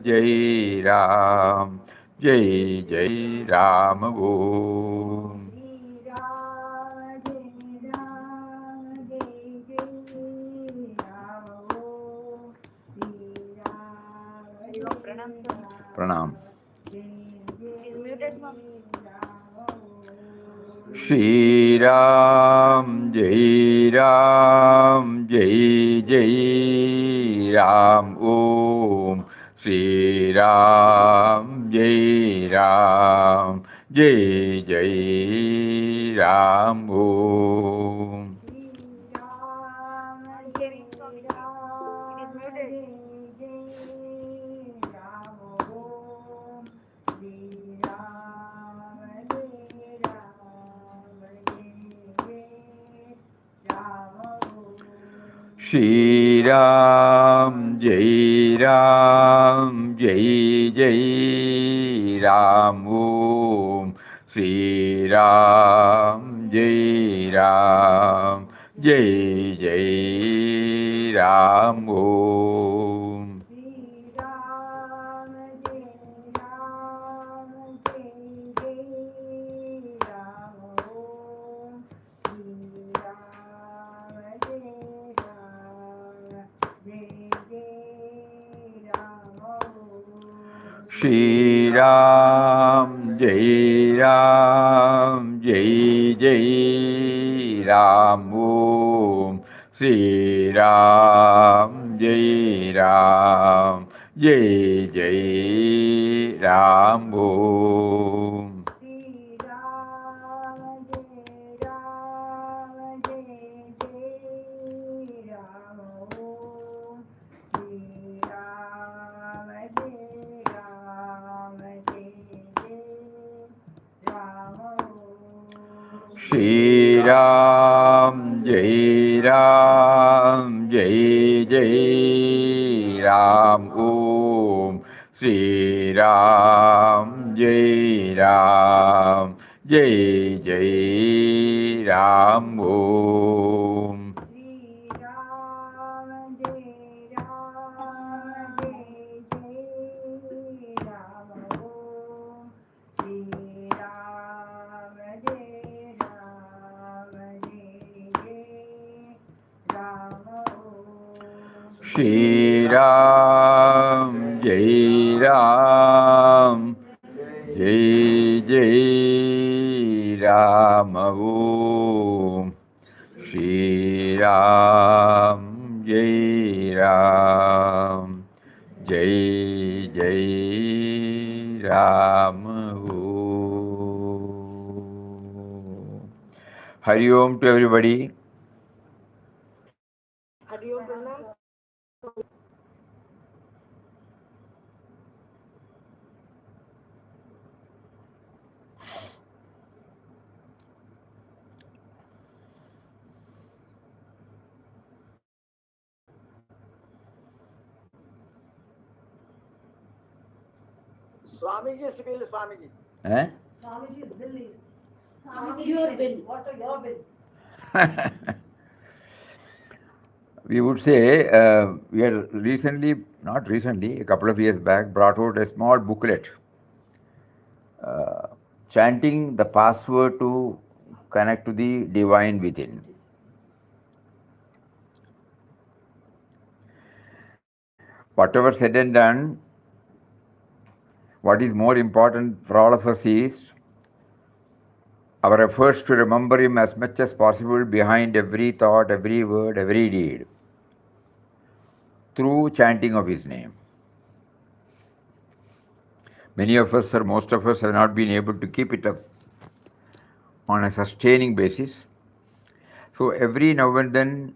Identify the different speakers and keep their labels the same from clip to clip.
Speaker 1: Jai Ram, Jai Jai Ram Om. Pranam. Shri Ram, Jai Ram, Jai Jai Ram Om. Shri Ram, Jai Ram, Jai Jai Ram Om. Shri Ram, Jai Ram, Jai Jai Ram Om. Shri Ram, Jai Ram, Jai Jai Ram Om. Shri Ram, Jai Ram, Jai Jai Ram Om. Shri Ram, Jai Ram, Jai Jai Ram Om. Shri Ram, Jai Ram, Jai Jai Ram Om. Shri Ram, Jai Ram, Jai Jai Ram Om. Shri Ram, Jai Ram, Jai Jai Ram Om. Shri Ram, Jai Ram, Jai Jai Ram Om. Hari Om to everybody.
Speaker 2: Swamiji's bill, Swamiji.
Speaker 1: Eh?
Speaker 3: Swamiji's bill is. Swamiji, your bill. What are your bill?
Speaker 1: We would say we had recently, not recently, a couple of years back, brought out a small booklet chanting the password to connect to the divine within. Whatever said and done, what is more important for all of us is our efforts to remember Him as much as possible behind every thought, every word, every deed, through chanting of His name. Many of us, or most of us, have not been able to keep it up on a sustaining basis. So every now and then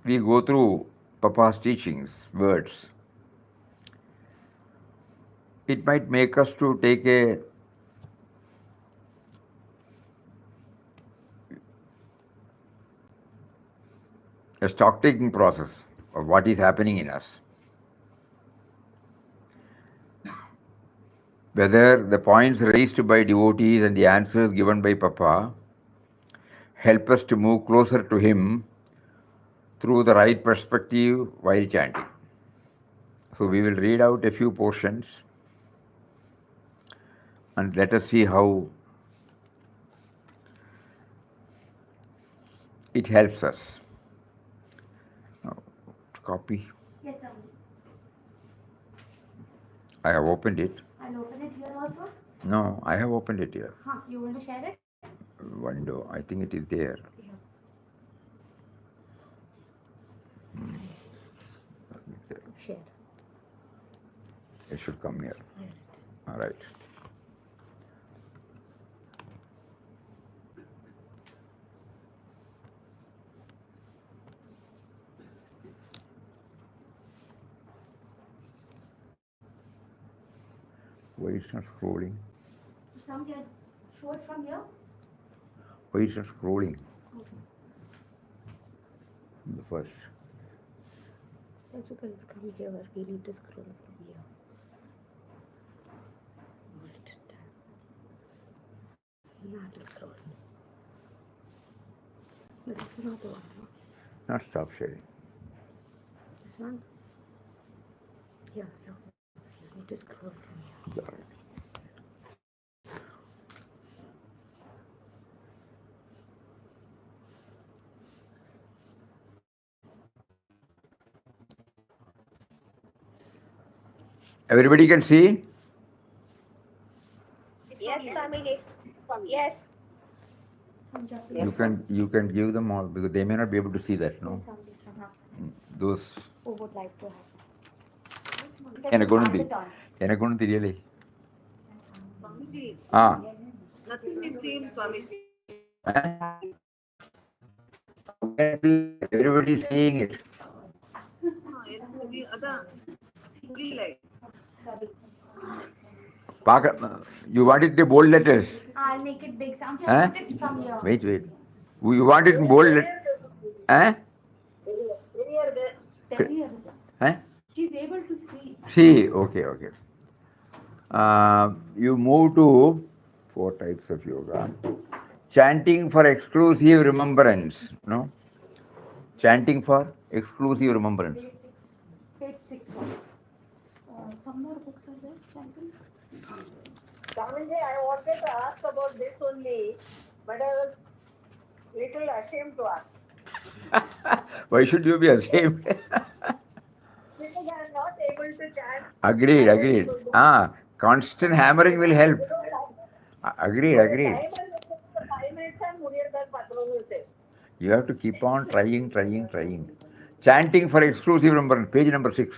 Speaker 1: we go through Papa's teachings, words. It might make us to take a stock-taking process of what is happening in us. Whether the points raised by devotees and the answers given by Papa help us to move closer to Him through the right perspective while chanting. So we will read out a few portions and let us see how it helps us. Now, copy.
Speaker 3: Yes, Swamiji.
Speaker 1: I have opened it.
Speaker 3: I'll open it here also.
Speaker 1: No, I have opened it here.
Speaker 3: Huh, you want to share it?
Speaker 1: Window, I think it is there.
Speaker 3: Yeah. Share.
Speaker 1: It should come here.
Speaker 3: Here it is.
Speaker 1: All right. Why it's not scrolling?
Speaker 3: From here. Show it from here.
Speaker 1: Why it's not scrolling?
Speaker 3: Okay.
Speaker 1: The first.
Speaker 4: That's because it's coming here. We need to scroll from here. Now to scroll. But this is not the one, no?
Speaker 1: Not stop sharing.
Speaker 4: This one? Yeah, yeah. You need to scroll from here.
Speaker 1: Got it. Everybody can see?
Speaker 5: Yes, Swamiji. Yes.
Speaker 1: You can give them all because they may not be able to see that, no? Those
Speaker 4: Who would like to have?
Speaker 1: എനക്കൊണ്ടി എനക്കൊണ്ടി തിരിയല്ലേ ആ
Speaker 5: Nothing is seen, Swamiji.
Speaker 1: everybody is seeing it. You want it in bold letters?
Speaker 3: I'll make it big. Samji,
Speaker 1: Huh?
Speaker 3: I'll put it from here.
Speaker 1: Wait. You want it in bold letters? Huh?
Speaker 3: Tell her.
Speaker 1: Huh?
Speaker 3: She's able to see.
Speaker 1: See, okay. You move to 4 types of yoga. Chanting for exclusive remembrance, no? Chanting for exclusive remembrance.
Speaker 3: Page 6. Some more books are there, chanting?
Speaker 5: Swamiji, I wanted to ask about this only, but I was little ashamed to ask.
Speaker 1: Why should you be ashamed?
Speaker 5: Because I am not able to chant.
Speaker 1: Agreed. Constant hammering will help. Agreed.
Speaker 5: 5 minutes and ಮುಗಿಯೋದಾಗ ಪತ್ರವಿರುತ್ತೆ.
Speaker 1: You have to keep on trying. Chanting for exclusive remembrance, page number 6.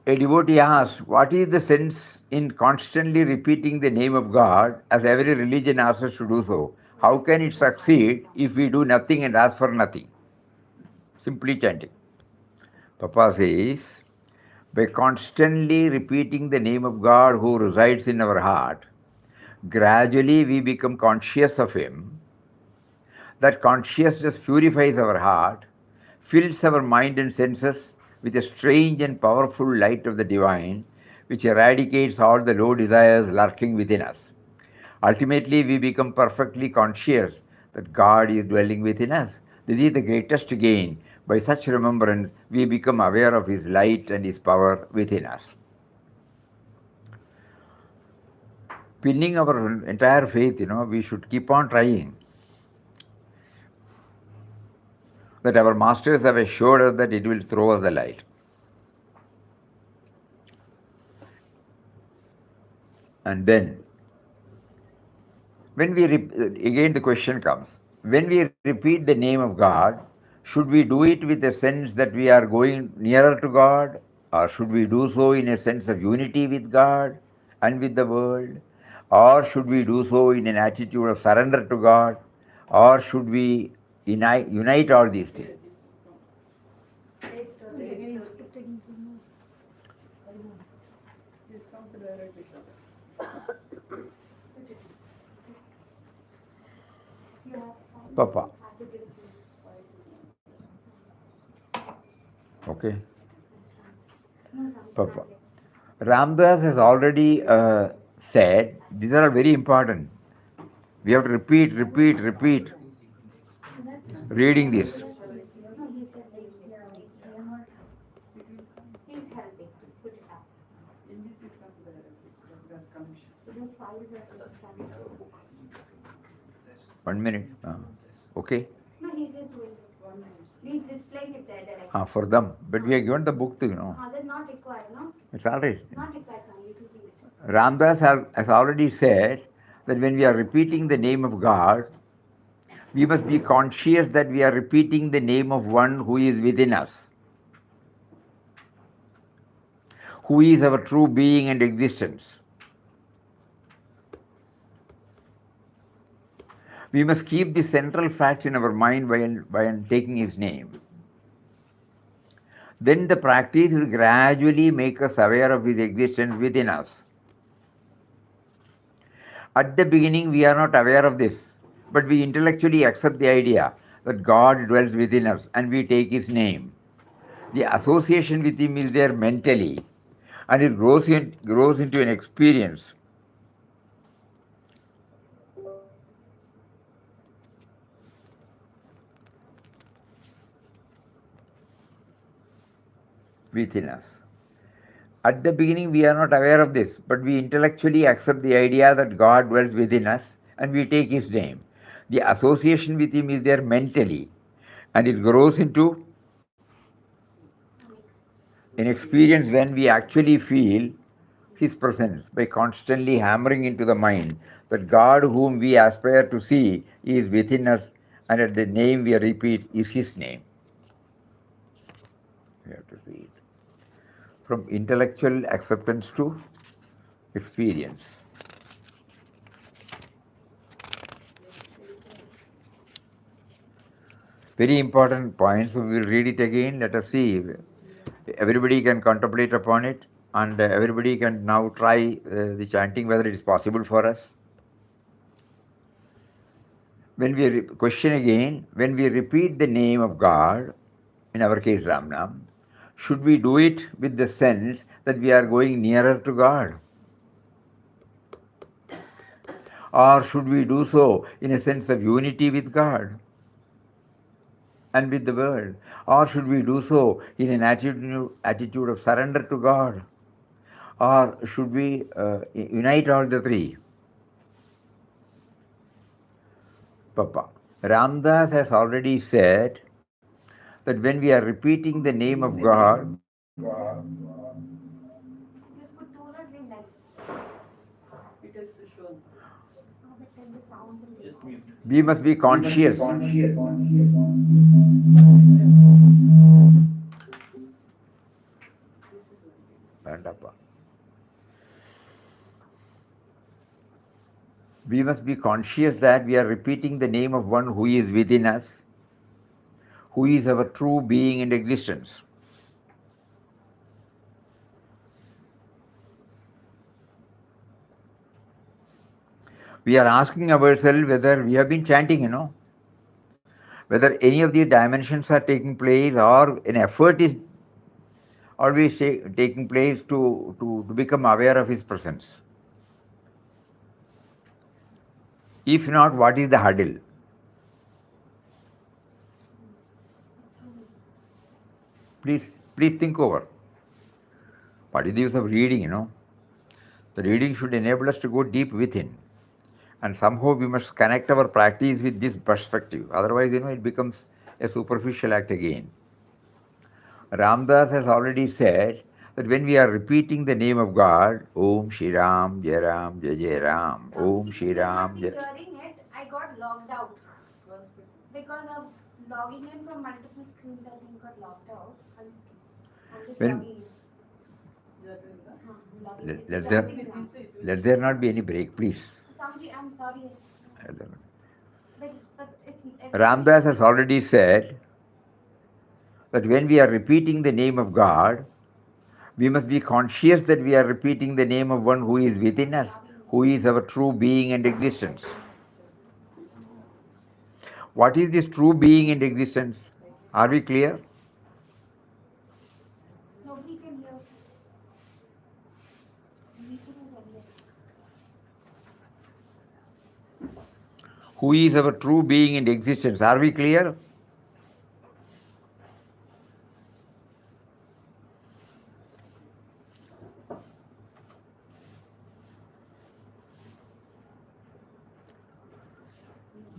Speaker 1: A devotee asks, what is the sense in constantly repeating the name of God as every religion asks us to do so? How can it succeed if we do nothing and ask for nothing? Simply chanting. Papa says, by constantly repeating the name of God who resides in our heart, gradually we become conscious of Him. That consciousness purifies our heart, fills our mind and senses with a strange and powerful light of the divine, which eradicates all the low desires lurking within us. Ultimately, we become perfectly conscious that God is dwelling within us. This is the greatest gain. By such remembrance, we become aware of His light and His power within us. Pinning our entire faith, we should keep on trying. That our masters have assured us that it will throw us the light. And then, when we again the question comes, when we repeat the name of God, should we do it with a sense that we are going nearer to God, or should we do so in a sense of unity with God and with the world, or should we do so in an attitude of surrender to God, or should we unite all these things? Papa. Okay. Papa. Ramdas has already said, these are all very important. We have to repeat, reading this.
Speaker 3: No, he's He's helping. Put it up. You file the
Speaker 1: 1 minute. Okay.
Speaker 3: No, he's just doing it. He's displaying it there directly.
Speaker 1: For them. But we are given the book too,
Speaker 3: That's not required, no?
Speaker 1: It's all right.
Speaker 3: Not required, Swami. You should do it.
Speaker 1: Ramdas has already said that when we are repeating the name of God, we must be conscious that we are repeating the name of one who is within us, who is our true being and existence. We must keep the central fact in our mind by taking his name. Then the practice will gradually make us aware of his existence within us. At the beginning, we are not aware of this, but we intellectually accept the idea that God dwells within us and we take his name. The association with him is there mentally, and it grows into an experience. Within us. At the beginning, we are not aware of this, but we intellectually accept the idea that God dwells within us and we take his name. The association with him is there mentally, and it grows into an experience when we actually feel his presence by constantly hammering into the mind that God whom we aspire to see is within us, and at the name we repeat is his name. We have to read. From intellectual acceptance to experience. Very important point, so we will read it again. Let us see. Everybody can contemplate upon it, and everybody can now try the chanting whether it is possible for us. When we question again, when we repeat the name of God, in our case Ramnam, should we do it with the sense that we are going nearer to God? Or should we do so in a sense of unity with God and with the world? Or should we do so in an attitude of surrender to God? Or should we unite all the three? Papa. Ramdas has already said that when we are repeating the name of God,
Speaker 3: You put two not be less. But then the sound will be
Speaker 1: we must be conscious. Vandappa. We must be conscious that we are repeating the name of one who is within us, who is our true being and existence. We are asking ourselves whether we have been chanting, whether any of these dimensions are taking place or an effort is always taking place to become aware of his presence. If not, what is the hurdle? Please think over. What is the use of reading, The reading should enable us to go deep within. And somehow we must connect our practice with this perspective. Otherwise, it becomes a superficial act again. Ramdas has already said that when we are repeating the name of God, Om Shri Ram, Jai Ram, Jai Jai Ram, Om Shri Ram, Jai...
Speaker 3: Hearing it, I got logged out. Because of logging in from multiple screens, I think got logged out. I'm just
Speaker 1: When-
Speaker 3: logging in. Logging in.
Speaker 1: Let there not be any break, please.
Speaker 3: Samji, I'm sorry. But it's...
Speaker 1: Ramdas has already said that when we are repeating the name of God, we must be conscious that we are repeating the name of one who is within us, who is our true being and existence. What is this true being and existence? Are we clear?
Speaker 3: Nobody can hear. We can hear.
Speaker 1: Who is our true being and existence? Are we clear?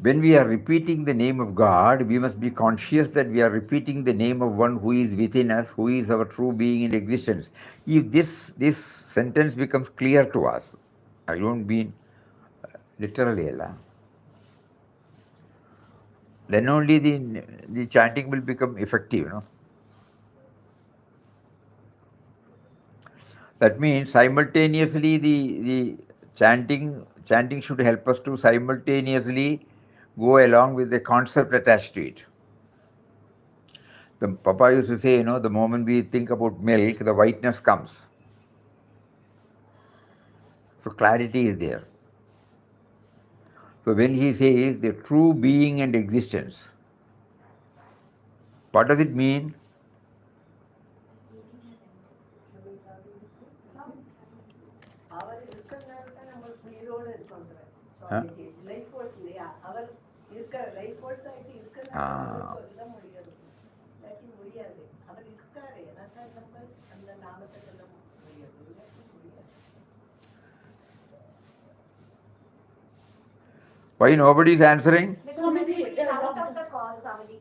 Speaker 1: when we are repeating the name of God, we must be conscious that we are repeating the name of one who is within us, who is our true being in existence. If this sentence becomes clear to us, I don't mean literally, then only the chanting will become effective. That means simultaneously the chanting should help us to simultaneously go along with the concept attached to it. The Papa used to say, the moment we think about milk, the whiteness comes. So clarity is there. So when he says the true being and existence, what does it mean?
Speaker 5: அவர் இருக்கிறதுனால தான் நம்மளுக்கு உயிரோடு இருக்கோம் sir.
Speaker 1: Huh?
Speaker 5: Swamiji life force இல்லையா, அவர் இருக்கிற life force ஆகிட்டு இருக்கிறதுனால
Speaker 1: Ah.
Speaker 5: நம்மளுக்கு சொல்ல முடியாது, இல்லாட்டி முடியாது. அவர் இருக்காரு, எனக்கு நம்ம அந்த நாமத்தை சொல்ல முடியாது, இல்லாட்டி முடியாது.
Speaker 1: Why nobody is answering?
Speaker 3: Because it's out of the call, Swamiji.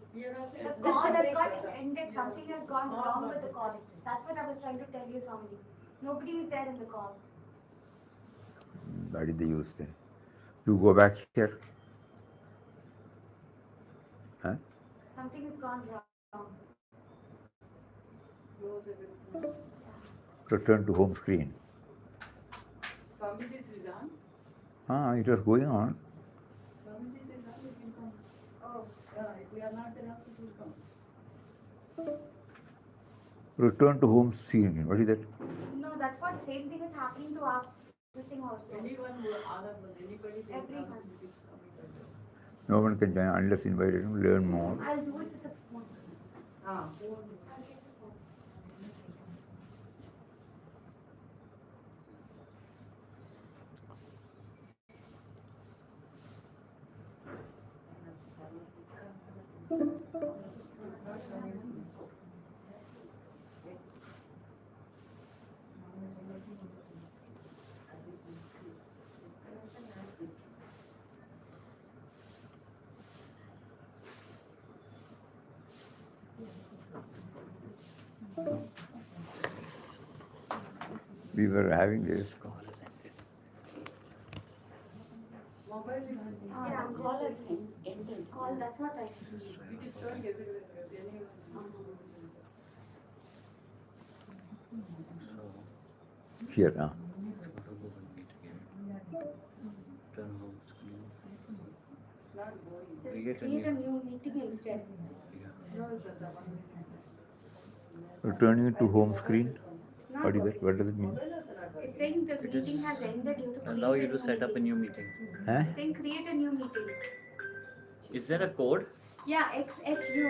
Speaker 3: The call has got ended. Something has gone wrong with the call. That's what I was trying to tell you, Swamiji. Nobody is there in the call.
Speaker 1: What is the use then? You go back here. Huh?
Speaker 3: Something has gone wrong.
Speaker 1: Return to home screen.
Speaker 5: Swamiji is on.
Speaker 1: It was going on.
Speaker 5: Swamiji is on, we can come.
Speaker 3: Oh.
Speaker 5: If we are not enough, we will come.
Speaker 1: Return to home screen. What is that?
Speaker 3: No, that's what same thing is happening to our missing also.
Speaker 5: Anyone who anybody can
Speaker 3: Everyone.
Speaker 5: come, it is coming.
Speaker 1: No one can join unless invited to learn more.
Speaker 3: I'll do it with the phone.
Speaker 1: We were having this.
Speaker 3: Yeah, call is ended. Call, that's what I.
Speaker 5: It is showing everywhere. Anyone.
Speaker 1: Here,
Speaker 3: Create a new meeting instead.
Speaker 1: Returning to home screen.
Speaker 3: Not
Speaker 1: What is that? What does it mean?
Speaker 3: It's saying the meeting has ended. You have to
Speaker 6: Allow you
Speaker 3: create
Speaker 6: to set up a new meeting.
Speaker 1: Huh?
Speaker 3: It's saying create a new meeting.
Speaker 6: Is there a code?
Speaker 3: Yeah, XHU.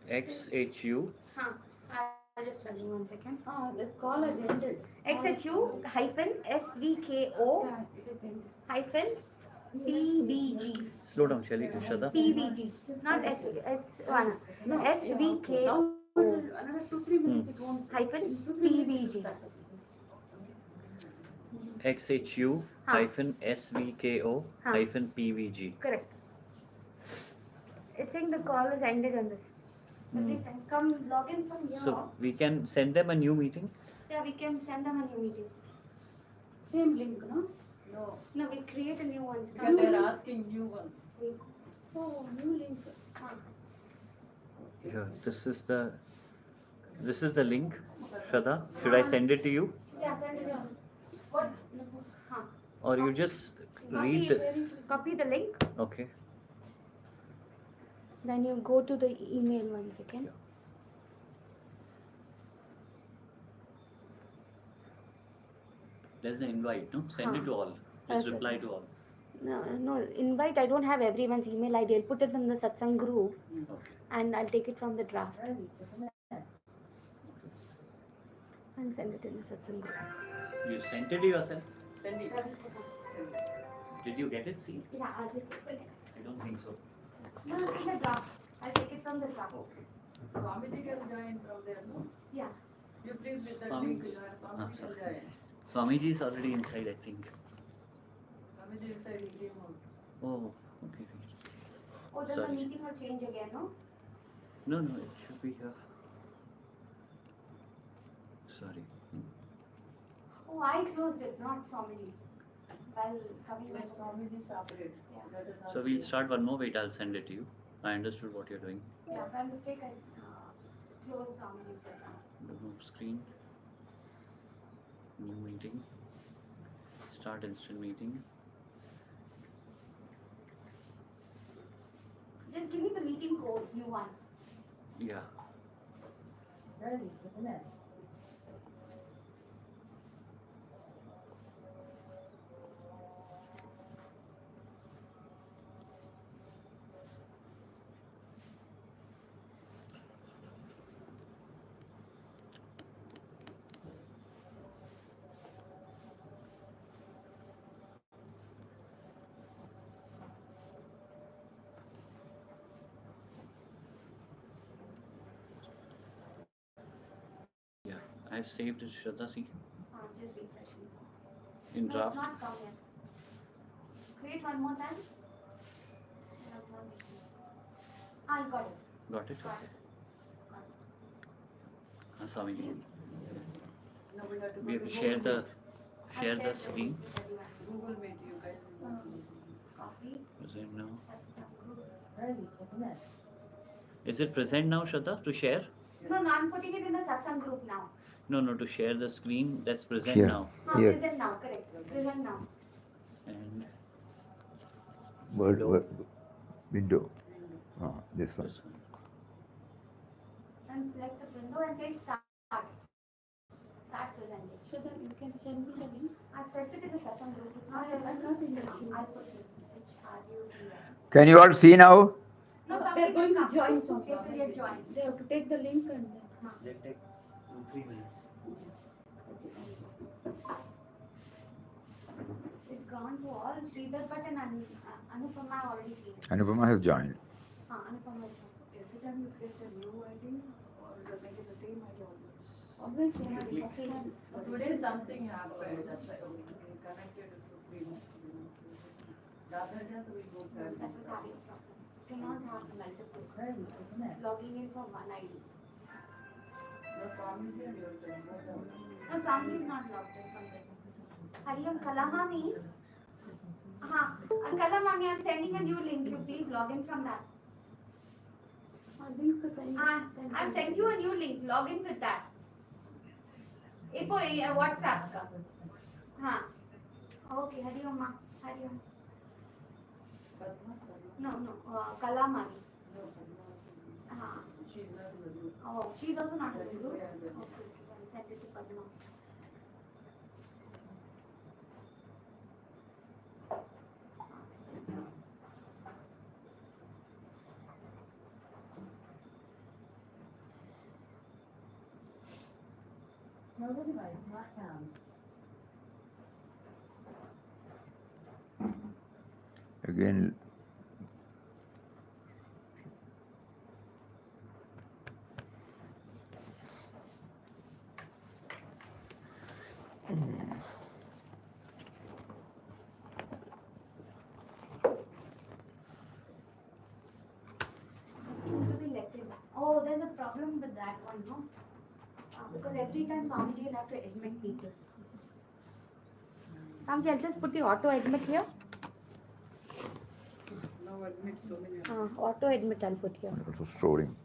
Speaker 6: XHU.
Speaker 3: I'll just tell you 1 second. The call has ended. XHU hyphen SVKO hyphen PVG.
Speaker 6: Slow down, Shelly. Shada.
Speaker 3: PVG. Not S1. No, SVKO hyphen PVG.
Speaker 6: XHU hyphen SVKO hyphen PVG.
Speaker 3: Correct. It's saying the call is ended on this. Every time. Come log in from here.
Speaker 6: So we can send them a new meeting.
Speaker 3: Yeah, we can send them a new meeting.
Speaker 5: Same link, no? No.
Speaker 3: No, we create a new one.
Speaker 5: Because they are asking new one.
Speaker 3: Oh, new link.
Speaker 6: Here, this is the link. Shraddha, should I send it to you?
Speaker 3: Yeah, send it. What?
Speaker 6: Or you just read this?
Speaker 3: Copy the link.
Speaker 6: Okay.
Speaker 3: Then you go to the email 1 second.
Speaker 6: There's the invite, no? Send it to all.
Speaker 3: That's
Speaker 6: Just
Speaker 3: it.
Speaker 6: reply to all.
Speaker 3: No, invite. I don't have everyone's email ID. I'll put it in the Satsang group
Speaker 6: Okay.
Speaker 3: and I'll take it from the draft and send it in the Satsang group.
Speaker 6: You sent it to yourself?
Speaker 5: Send it.
Speaker 6: Did you get it? See?
Speaker 3: Yeah, I'll just open it.
Speaker 6: I don't think so.
Speaker 3: No, it's in the draft. I'll take it from the draft.
Speaker 5: Swamiji can join from there, no?
Speaker 3: Yeah.
Speaker 5: You please with that
Speaker 6: Swami-
Speaker 5: link, Swamiji can join.
Speaker 6: Swamiji is already inside, I think.
Speaker 5: Swamiji said he came out.
Speaker 6: Oh, okay.
Speaker 3: Oh, then the
Speaker 6: Sorry.
Speaker 3: meeting will change again, no?
Speaker 6: No, no, it should be here. Sorry.
Speaker 3: Oh, I closed it, not Swamiji. While coming
Speaker 7: Let
Speaker 3: back.
Speaker 7: Swamiji separate.
Speaker 3: Yeah.
Speaker 7: That is how
Speaker 6: So
Speaker 7: we
Speaker 6: we'll start one more. Wait, I'll send it to you. I understood what you're doing.
Speaker 3: Yeah, by mistake I closed Swamiji just now.
Speaker 6: Remove screen. New meeting. Start instant meeting.
Speaker 3: Just give me the meeting code, new one.
Speaker 6: Yeah.
Speaker 7: Ready, isn't it?
Speaker 6: Yeah. I've saved it, Shraddha. See?
Speaker 3: Just refreshing.
Speaker 6: In
Speaker 3: No,
Speaker 6: draft.
Speaker 3: it's not come yet. Create one more time. I got it.
Speaker 6: Got it?
Speaker 3: Got
Speaker 6: Okay.
Speaker 3: it.
Speaker 6: Swamiji.
Speaker 7: Now we have to
Speaker 6: We
Speaker 7: go
Speaker 6: have
Speaker 7: to
Speaker 6: to share
Speaker 7: Google
Speaker 6: the share the screen.
Speaker 7: Meet. Google Meet, you guys.
Speaker 3: Copy.
Speaker 6: Present now.
Speaker 3: Satsang group.
Speaker 7: Ready, isn't it?
Speaker 6: Is it present now, Shraddha, to share?
Speaker 3: No, no, I'm putting it in the Satsang group now.
Speaker 6: No, no, to share the screen. That's present
Speaker 1: Here.
Speaker 6: now.
Speaker 1: Here.
Speaker 3: Present now, correct. Present now.
Speaker 6: And
Speaker 1: Word window. This one.
Speaker 6: this one.
Speaker 3: And select the window and say start. Start presenting.
Speaker 4: So that you can send me the link.
Speaker 3: I set it in the Satsang group. It's not
Speaker 4: I'm not in the group.
Speaker 3: I put it. HRUDS.
Speaker 1: Can you all see now?
Speaker 3: No,
Speaker 4: They're going to join
Speaker 3: some.
Speaker 4: some.
Speaker 3: They will join.
Speaker 4: They have to take the link and then.
Speaker 6: They'll take 2-3 minutes.
Speaker 3: It's gone to all. Sridhar Bhatt and Anupama I already seen it.
Speaker 1: Anupama has joined.
Speaker 3: Anupama is
Speaker 7: Every time you create a new ID or make it the same ID always.
Speaker 4: Always same ID.
Speaker 7: Today something happened, that's why we connected to Primo. The other day we go
Speaker 3: that
Speaker 7: back.
Speaker 3: was having a problem. Cannot have multiple.
Speaker 7: Ready, isn't it?
Speaker 3: Logging in from one ID.
Speaker 7: The Swamiji and yourself.
Speaker 3: No, Swamiji is not logged in from this. Hariyam Kalamami. Kalamami, I'm sending a new link. You please log in from that.
Speaker 4: Link to send.
Speaker 3: I've sent you a new link. Log in with that. Ipo WhatsApp ka. Okay, Hariyam ma. Hariyam. No, Kalamami.
Speaker 7: She's not in the group.
Speaker 3: Oh, she's also not in the group. Okay, I'll send it to Padma.
Speaker 7: No, the device not found.
Speaker 1: Again,
Speaker 3: Seems to be let in. Oh, there's a problem with that one, no? Because every time Swamiji will have to admit people. Swamiji, I'll just put the auto admit here.
Speaker 7: Now admit so many.
Speaker 4: Auto admit I'll put here.
Speaker 1: also storing.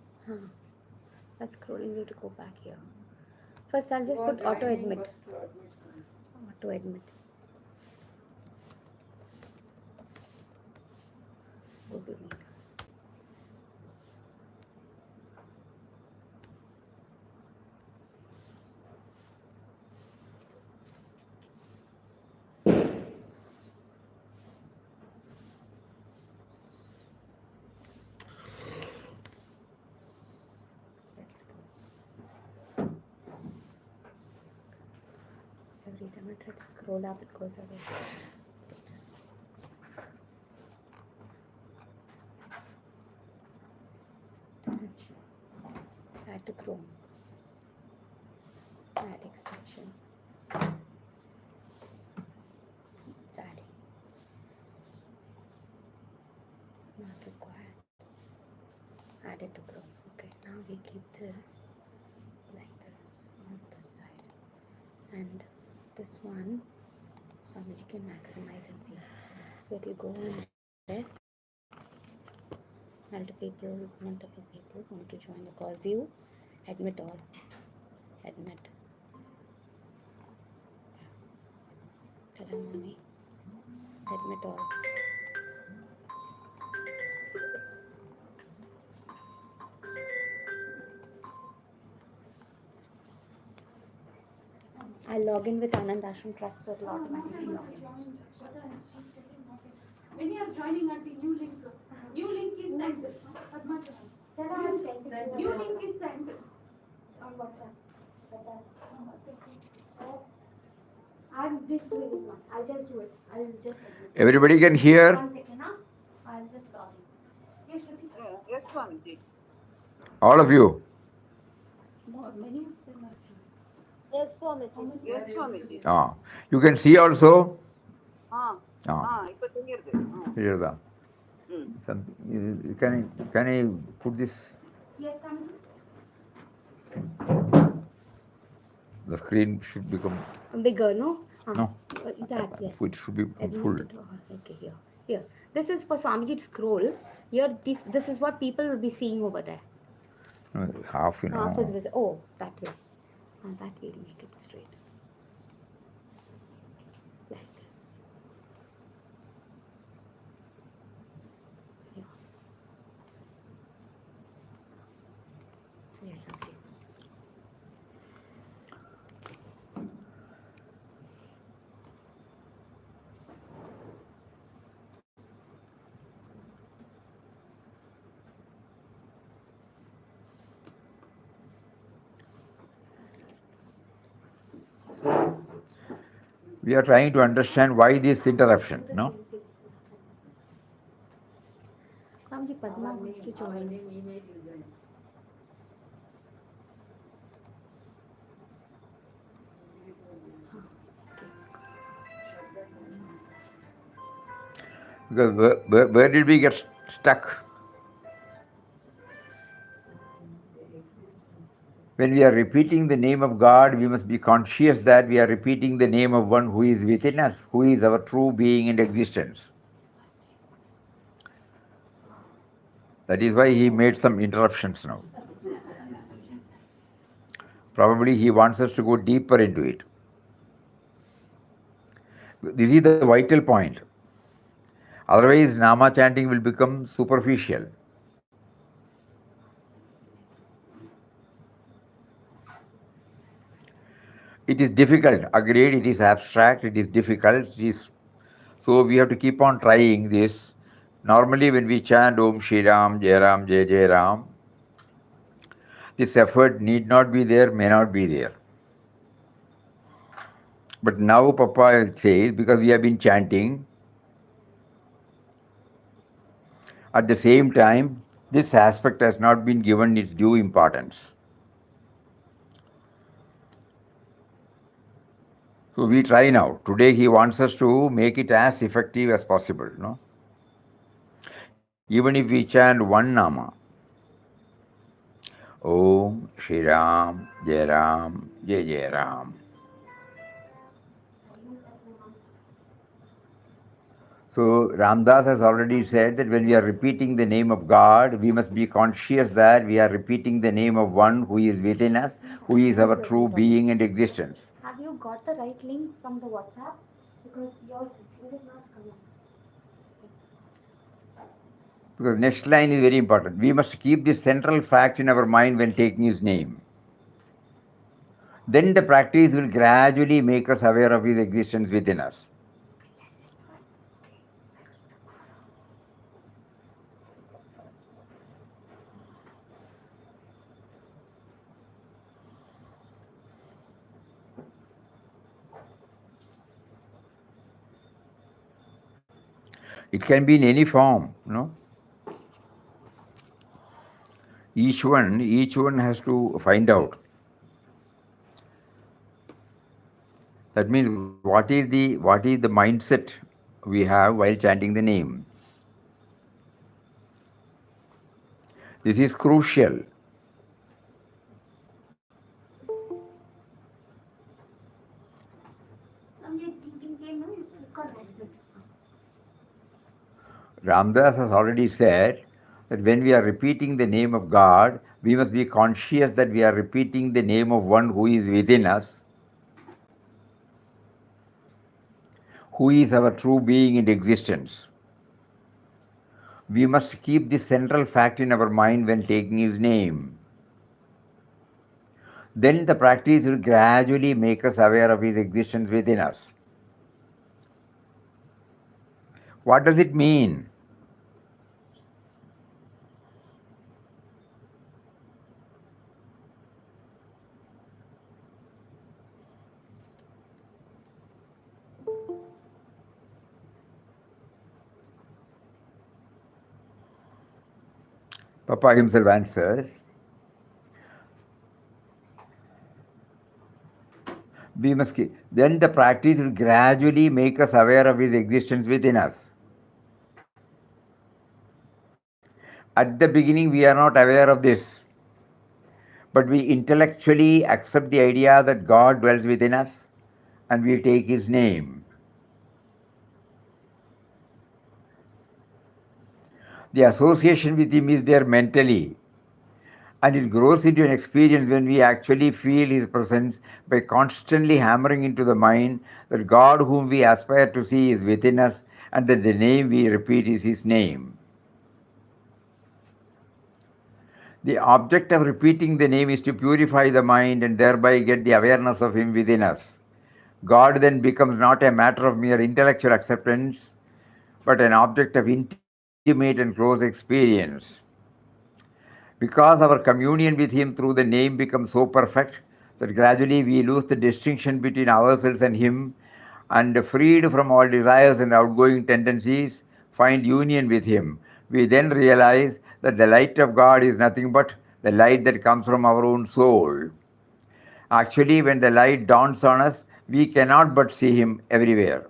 Speaker 4: That's scrolling. We have to go back here. First I'll just put auto admit. Auto admit. Google Meet. Every time I try to scroll up, it goes away. Search. Add to Chrome. Add extension. It's adding. keep this like this on this side, and this one Swamiji can maximize and see. So it will go in there. Multiple people want to join the call. View, admit all, admit. Salam Mami, admit all. I'll log in with Anand Ashram Trust, so it'll automatically log in.
Speaker 7: When you are joining at the new link is sent. New link is sent.
Speaker 3: On WhatsApp. I'm just doing it now. I'll just do it. I'll just.
Speaker 1: Everybody can hear?
Speaker 3: 1 second, huh? I'll just log in. Yes, Shruti.
Speaker 5: Yes, Swamiji.
Speaker 1: All of you.
Speaker 3: Many of them are free.
Speaker 5: Yes, Swamiji. Yes, Swamiji.
Speaker 1: Ah. You can see also?
Speaker 5: Ah,
Speaker 1: Ah.
Speaker 5: ipo தெரியுது.
Speaker 1: Here the. Can I put this?
Speaker 3: Yes, Swamiji.
Speaker 1: The screen should become.
Speaker 4: Bigger, no?
Speaker 1: No.
Speaker 4: That, yes.
Speaker 1: It should be
Speaker 4: Admit
Speaker 1: full.
Speaker 4: it all. Okay, here. This is for Swamiji to scroll. Here, this is what people will be seeing over there.
Speaker 1: No, half,
Speaker 4: Half is visible. Oh, that way. That way will make it straight. Like this. Yeah. Here's something.
Speaker 1: We are trying to understand why this interruption, no?
Speaker 4: Swamiji, Padma wants to join.
Speaker 1: Because where did we get stuck? When we are repeating the name of God, we must be conscious that we are repeating the name of one who is within us, who is our true being and existence. That is why he made some interruptions now. Probably he wants us to go deeper into it. This is the vital point. Otherwise, Nama chanting will become superficial. It is difficult, agreed, it is abstract, it is difficult, so we have to keep on trying this. Normally when we chant Om Shri Ram, Jai Ram, Jai Jai Ram, this effort need not be there, may not be there. But now Papa says, because we have been chanting, at the same time, this aspect has not been given its due importance. So we try now. Today he wants us to make it as effective as possible, no? Even if we chant one Nama, Om Shri Ram, Jai Ram, Jai Jai Ram. So Ramdas has already said that when we are repeating the name of God, we must be conscious that we are repeating the name of one who is within us, who is our true being and existence.
Speaker 3: Have you got the right link from the WhatsApp? Because your it is not coming.
Speaker 1: Because next line is very important. We must keep this central fact in our mind when taking his name. Then the practice will gradually make us aware of his existence within us. It can be in any form, no? Each one has to find out. That means what is the mindset we have while chanting the name. This is crucial. Ramdas has already said that when we are repeating the name of God, we must be conscious that we are repeating the name of one who is within us, who is our true being and existence. We must keep this central fact in our mind when taking his name. Then the practice will gradually make us aware of his existence within us. What does it mean? Papa himself answers, we must keep. Then the practice will gradually make us aware of his existence within us. At the beginning, we are not aware of this, but we intellectually accept the idea that God dwells within us and we take his name. The association with him is there mentally, and it grows into an experience when we actually feel his presence by constantly hammering into the mind that God whom we aspire to see is within us and that the name we repeat is his name. The object of repeating the name is to purify the mind and thereby get the awareness of him within us. God then becomes not a matter of mere intellectual acceptance, but an object of intimate and close experience. Because our communion with him through the name becomes so perfect that gradually we lose the distinction between ourselves and him, and freed from all desires and outgoing tendencies, find union with him. We then realize that the light of God is nothing but the light that comes from our own soul. Actually, when the light dawns on us, we cannot but see him everywhere.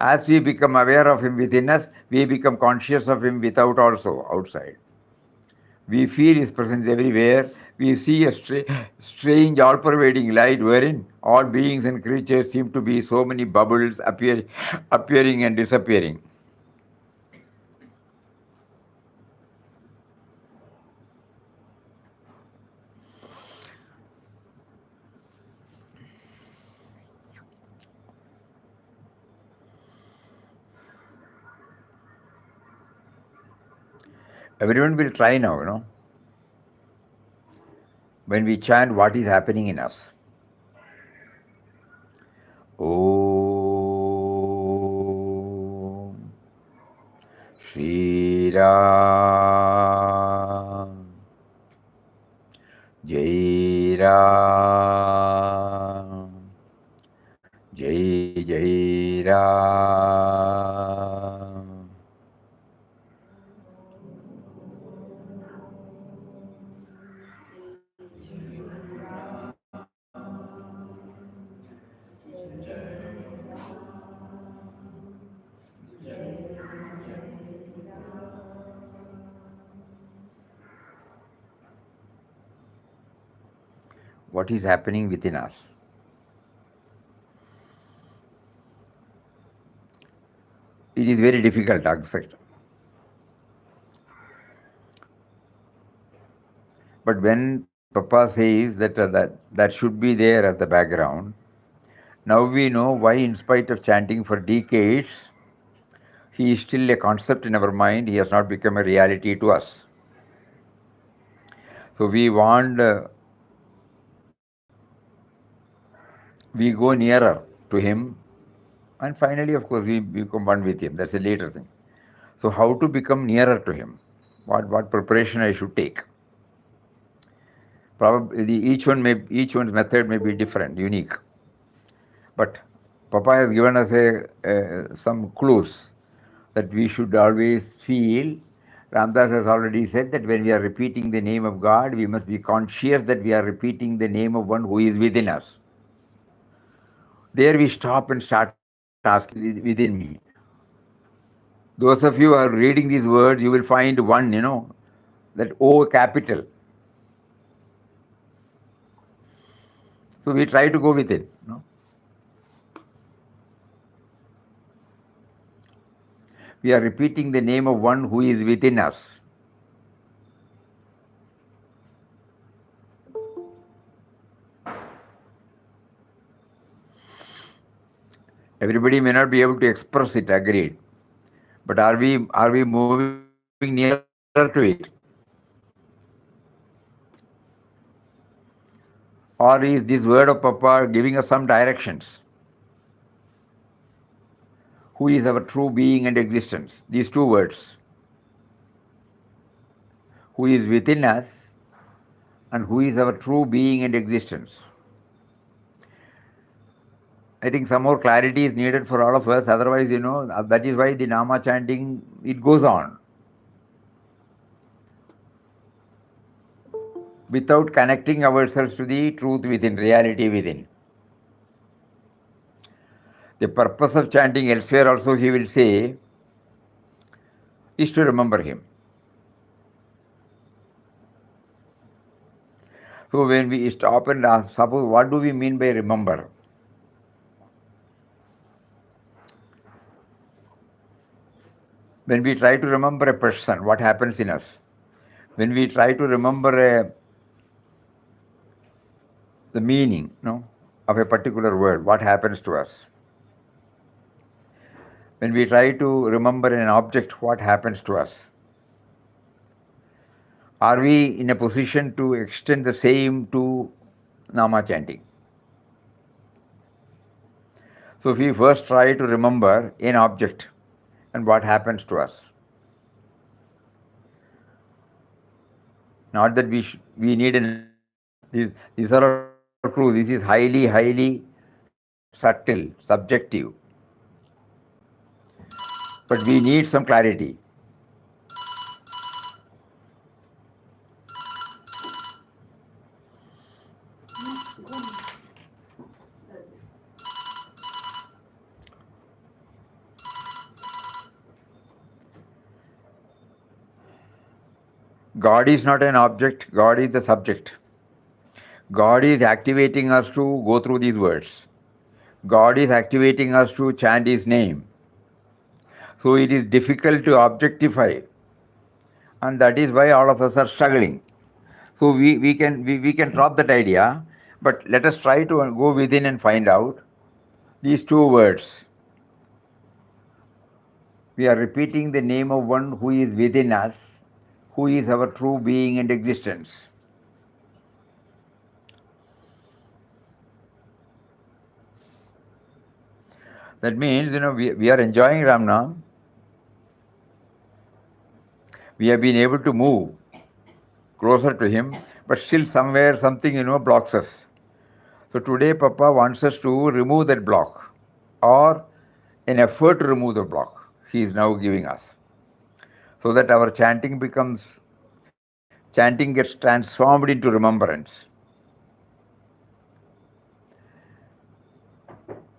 Speaker 1: As we become aware of him within us, we become conscious of him without also outside. We feel his presence everywhere. We see a strange, all pervading light wherein all beings and creatures seem to be so many bubbles appearing and disappearing. Everyone will try now, when we chant what is happening in us. Om Shri Ram Jai Ram Jai Jai Ram. What is happening within us? It is very difficult to accept. But when Papa says that should be there at the background, now we know why, in spite of chanting for decades, he is still a concept in our mind. He has not become a reality to us. So we want, we go nearer to him, and finally, of course, we become one with him. That's a later thing. So how to become nearer to him? What preparation I should take? Probably each one's method may be different, unique. But Papa has given us some clues that we should always feel. Ramdas has already said that when we are repeating the name of God, we must be conscious that we are repeating the name of one who is within us. There we stop and start asking, within me. Those of you who are reading these words, you will find one, that O capital. So we try to go with it. We are repeating the name of one who is within us. Everybody may not be able to express it, agreed. But are we moving nearer to it? Or is this word of Papa giving us some directions? Who is our true being and existence? These two words. Who is within us and who is our true being and existence? I think some more clarity is needed for all of us. Otherwise, that is why the Nama chanting, it goes on. Without connecting ourselves to the truth within, reality within. The purpose of chanting elsewhere also, he will say, is to remember him. So when we stop and ask, suppose, what do we mean by remember? When we try to remember a person, what happens in us? When we try to remember the meaning of a particular word, what happens to us? When we try to remember an object, what happens to us? Are we in a position to extend the same to Nama chanting? So if we first try to remember an object, and what happens to us? Not that we need these are all clues. This is highly subtle, subjective. But we need some clarity. God is not an object, God is the subject. God is activating us to go through these words. God is activating us to chant His name. So it is difficult to objectify, and that is why all of us are struggling. So we can drop that idea, but let us try to go within and find out these two words. We are repeating the name of one who is within us, who is our true being and existence. That means, we are enjoying Ramnam. We have been able to move closer to him, but still somewhere something, blocks us. So today Papa wants us to remove that block, or an effort to remove the block he is now giving us, so that our chanting gets transformed into remembrance.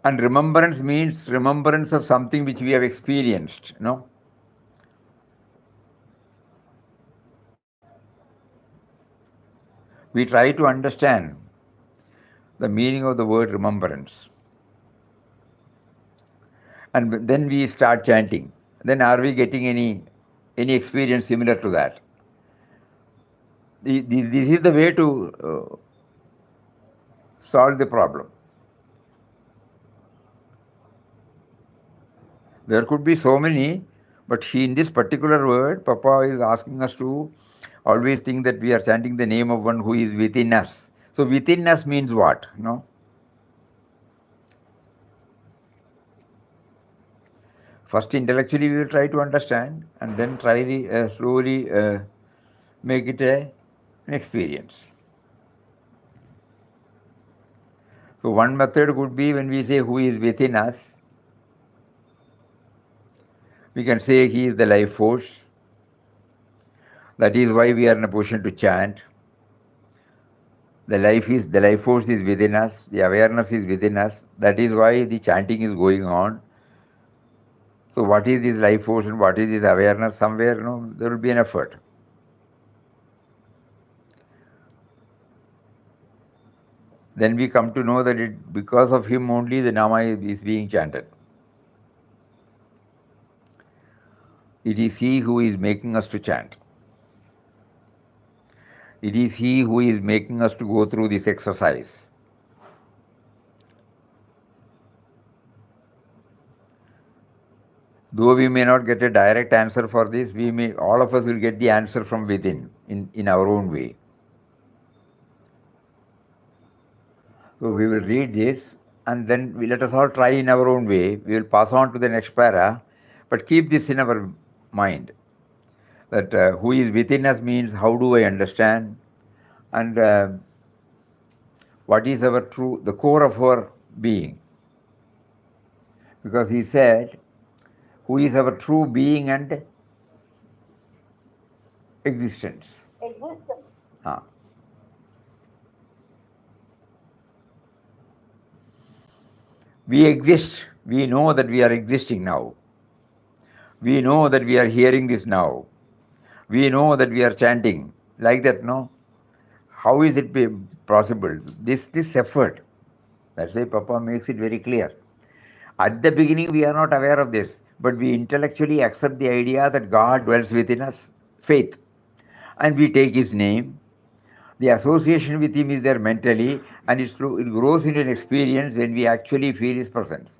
Speaker 1: And remembrance means remembrance of something which we have experienced, We try to understand the meaning of the word remembrance. And then we start chanting. Then are we getting any experience similar to that? This is the way to solve the problem. There could be so many, but in this particular word, Papa is asking us to always think that we are chanting the name of one who is within us. So within us means what? First intellectually we will try to understand, and then try to slowly make it an experience. So one method could be, when we say who is within us, we can say he is the life force. That is why we are in a position to chant. The life force is within us, the awareness is within us. That is why the chanting is going on. So what is this life force and what is this awareness? Somewhere, there will be an effort. Then we come to know that because of him only the Nama is being chanted. It is He who is making us to chant. It is He who is making us to go through this exercise. Though we may not get a direct answer for this, all of us will get the answer from within in our own way. So we will read this and then let us all try in our own way. We will pass on to the next para, but keep this in our mind that who is within us means how do I understand, and what is the core of our being. Because he said, who is our true being and existence.
Speaker 5: Existence.
Speaker 1: Ah. We exist. We know that we are existing now. We know that we are hearing this now. We know that we are chanting. Like that, no? How is it possible? This effort. That's why Papa makes it very clear. At the beginning, we are not aware of this, but we intellectually accept the idea that God dwells within us, faith. And we take His name. The association with Him is there mentally, and it grows into an experience when we actually feel His presence.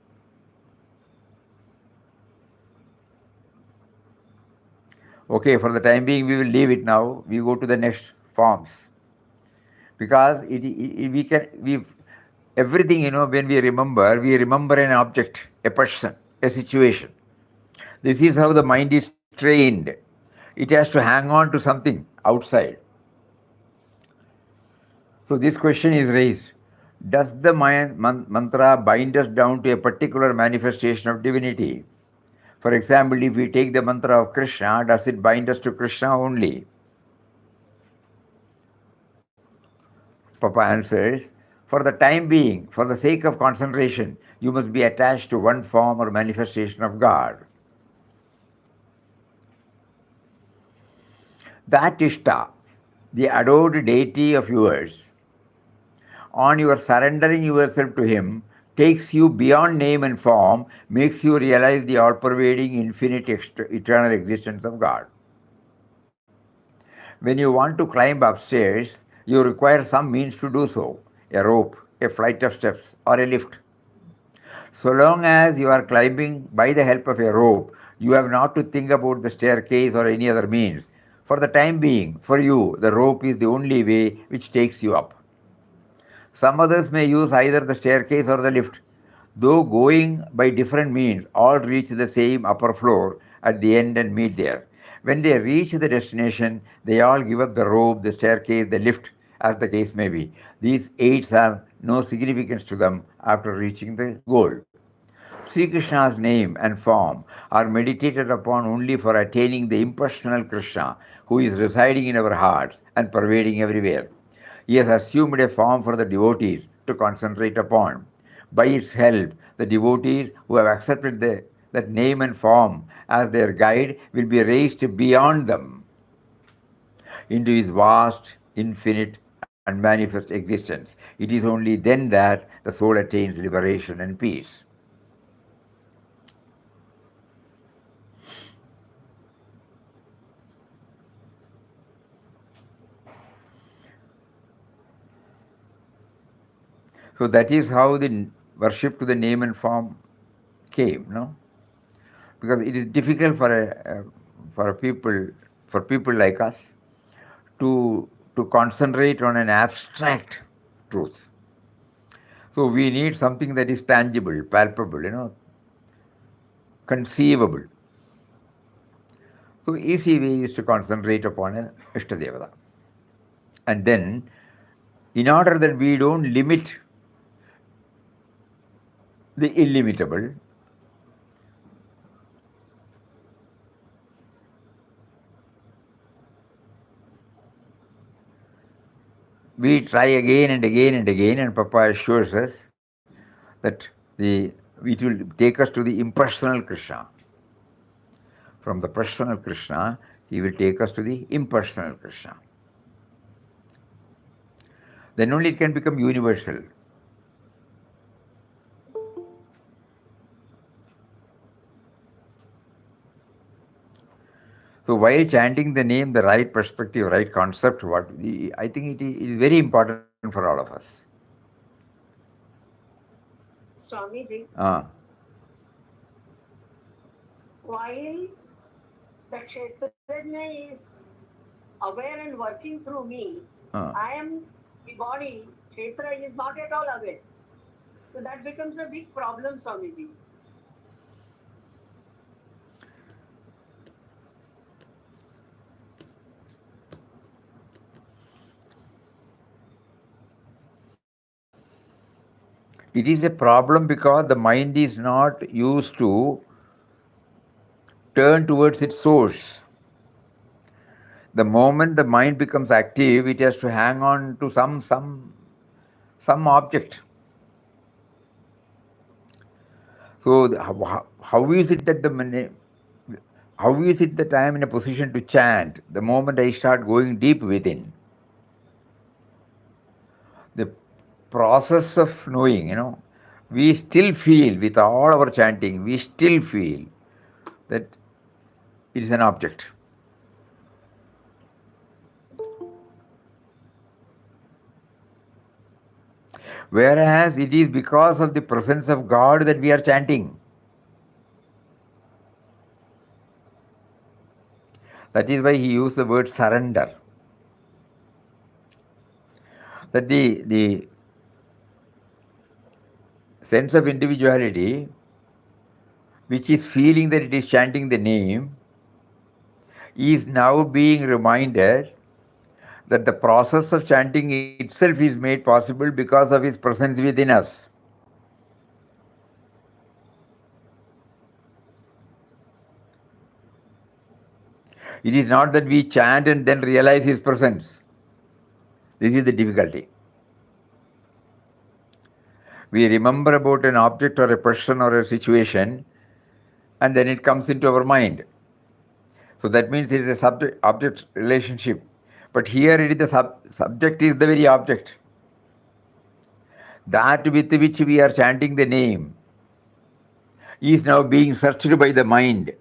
Speaker 1: Okay, for the time being, we will leave it now. We go to the next forms. Because everything, when we remember an object, a person, a situation. This is how the mind is trained. It has to hang on to something outside. So this question is raised. Does the mantra bind us down to a particular manifestation of divinity? For example, if we take the mantra of Krishna, does it bind us to Krishna only? Papa answers, for the time being, for the sake of concentration, you must be attached to one form or manifestation of God. That Ishta, the adored deity of yours, on your surrendering yourself to Him, takes you beyond name and form, makes you realize the all-pervading, infinite, eternal existence of God. When you want to climb upstairs, you require some means to do so, a rope, a flight of steps, or a lift. So long as you are climbing by the help of a rope, you have not to think about the staircase or any other means. For the time being, for you, the rope is the only way which takes you up. Some others may use either the staircase or the lift. Though going by different means, all reach the same upper floor at the end and meet there. When they reach the destination, they all give up the rope, the staircase, the lift, as the case may be. These aids have no significance to them after reaching the goal. Sri Krishna's name and form are meditated upon only for attaining the impersonal Krishna who is residing in our hearts and pervading everywhere. He has assumed a form for the devotees to concentrate upon. By its help, the devotees who have accepted that name and form as their guide will be raised beyond them into His vast, infinite, and manifest existence. It is only then that the soul attains liberation and peace. So that is how the worship to the name and form came, no? Because it is difficult for people like us to concentrate on an abstract truth. So we need something that is tangible, palpable, conceivable. So easy way is to concentrate upon an Ishtadevata. And then, in order that we don't limit the illimitable, we try again and again and again, and Papa assures us that it will take us to the impersonal Krishna. From the personal Krishna, he will take us to the impersonal Krishna. Then only it can become universal. while chanting the name, the right perspective, right concept, I think it is very important for all of us.
Speaker 5: Swamiji,
Speaker 1: Ah.
Speaker 5: while the Kshetrajna is aware and working through me, I am the body, Kshetra is not at all aware. So that becomes a big problem, Swamiji.
Speaker 1: It is a problem because the mind is not used to turn towards its source. The moment the mind becomes active, it has to hang on to some object. So how is it that I am in a position to chant the moment I start going deep within? The process of knowing, we still feel with all our chanting, we still feel that it is an object. Whereas it is because of the presence of God that we are chanting. That is why he used the word surrender. That the sense of individuality, which is feeling that it is chanting the name, is now being reminded that the process of chanting itself is made possible because of his presence within us. It is not that we chant and then realize his presence. This is the difficulty. We remember about an object or a person or a situation, and then it comes into our mind. So that means it is a subject-object relationship. But here it is the subject is the very object. That with which we are chanting the name is now being searched by the mind.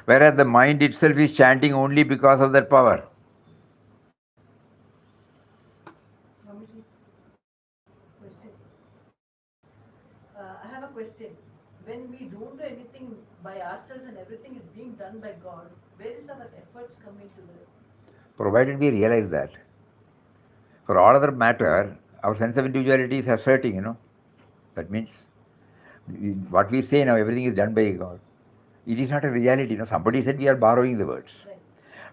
Speaker 1: Whereas the mind itself is chanting only because of that power.
Speaker 7: Swamiji, question. I have a question. When we don't do anything by ourselves and everything is being done by God, where is our efforts coming to the...
Speaker 1: Provided we realize that. For all other matter, our sense of individuality is asserting, That means what we say now, everything is done by God. It is not a reality. Somebody said we are borrowing the words.
Speaker 7: Right.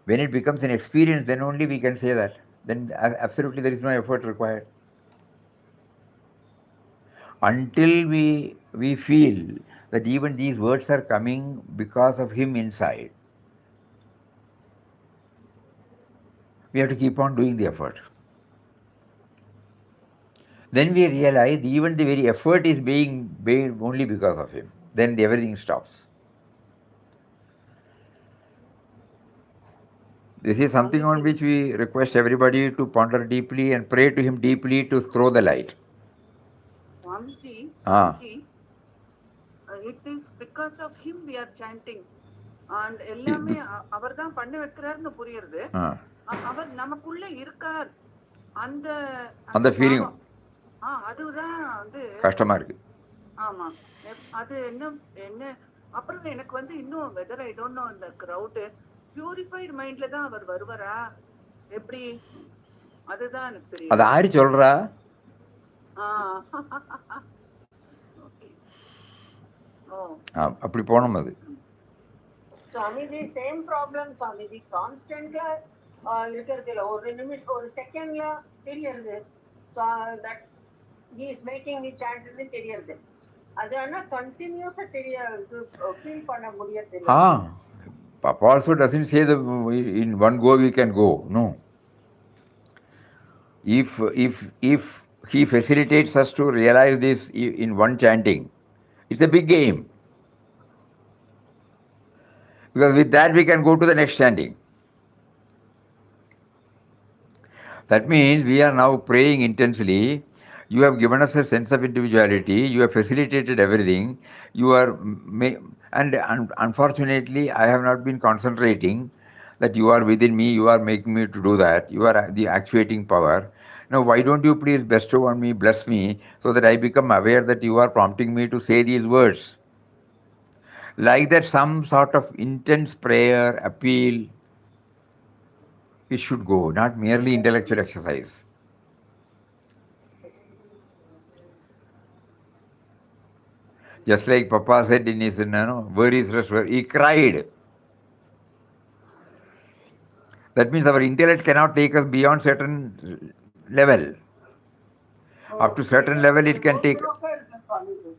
Speaker 1: When it becomes an experience, then only we can say that. Then absolutely there is no effort required. Until we feel that even these words are coming because of him inside, we have to keep on doing the effort. Then we realize even the very effort is being made only because of him. Then everything stops. This is something on which we request everybody to ponder deeply and pray to him deeply to throw the light.
Speaker 8: Swamiji,
Speaker 1: Ah.
Speaker 8: it is because of him we are chanting. And எல்லாமே அவர் தான் பண்ணி வைக்கிறாருன்னு புரியுது. அவர் நமக்குள்ள இருக்கார். அந்த
Speaker 1: feeling
Speaker 8: அதுதான் வந்து
Speaker 1: கஷ்டமா இருக்கு.
Speaker 8: ஆமா. அது என்ன அப்புறம் எனக்கு வந்து இன்னும் வெதர் ஐ டோன்ட் நோ இந்த கிரவுட் பியூரிஃபைட் மைண்ட்ல தான் அவர் வருவாரா எப்படி அதுதான் எனக்கு தெரியும்.
Speaker 1: அது யாரு சொல்றா? அப்படி போனோம் அது.
Speaker 5: Swamiji, same problem, Swamiji. Constantly இருக்கிறதுல ஒரு நிமிஷம் ஒரு செகண்ட்ல தெரியுது. That he is making me chant ன்னு தெரியுது. அது ஆனா கண்டினியூஸா தெரியாது ஃபீல் பண்ண முடியறது இல்ல.
Speaker 1: Papa also doesn't say that in one go we can go. No. If he facilitates us to realize this in one chanting, it's a big game. Because with that we can go to the next chanting. That means we are now praying intensely. You have given us a sense of individuality. You have facilitated everything. You are, unfortunately, I have not been concentrating that you are within me. You are making me to do that. You are the actuating power. Now, why don't you please bestow on me, bless me, so that I become aware that you are prompting me to say these words? Like that, some sort of intense prayer, appeal, it should go, not merely intellectual exercise. Just like Papa said in his, where is rest? He cried. That means our intellect cannot take us beyond certain level. Up to certain level, it can take.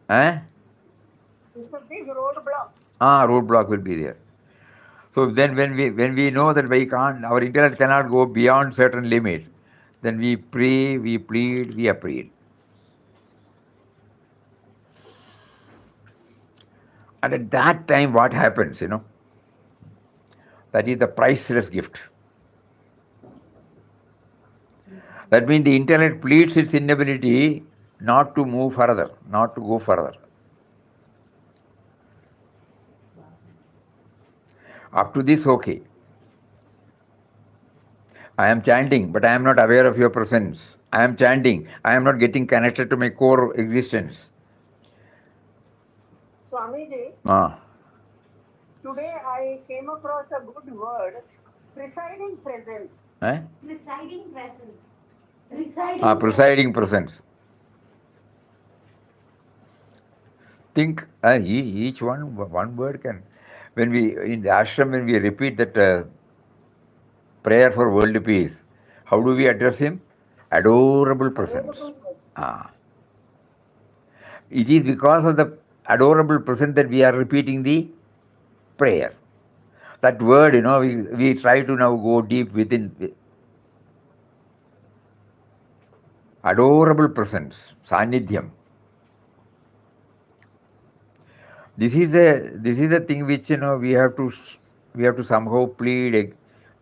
Speaker 1: Eh?
Speaker 5: It's a big roadblock.
Speaker 1: Roadblock will be there. So then, when we know that we can't, our intellect cannot go beyond certain limit, then we pray, we plead, we appeal. And at that time, what happens? That is the priceless gift. That means the intellect pleads its inability not to move further, not to go further. Up to this, okay. I am chanting, but I am not aware of your presence. I am chanting. I am not getting connected to my core existence.
Speaker 5: Swamiji, today I came across a good word, presiding presence.
Speaker 3: Presiding presence.
Speaker 1: Presiding presence. Think each one word can. When we in the ashram, when we repeat that prayer for world peace, how do we address him? Adorable presence. It is because of the adorable presence that we are repeating the prayer. That word, we try to now go deep within. Adorable presence, Sanidhyam. This is the thing which we have to somehow plead,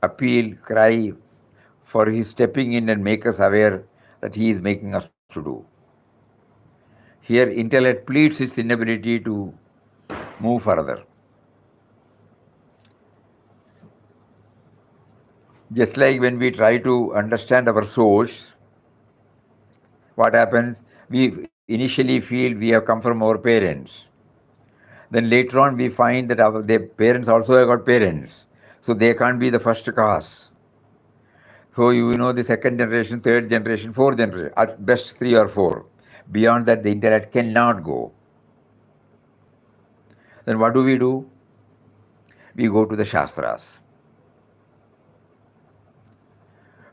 Speaker 1: appeal, cry for his stepping in and make us aware that he is making us to do. Here, intellect pleads its inability to move further. Just like when we try to understand our source, what happens? We initially feel we have come from our parents. Then later on we find that their parents also have got parents. So they can't be the first cause. So the second generation, third generation, fourth generation, at best 3 or 4. Beyond that, the intellect cannot go. Then what do? We go to the Shastras.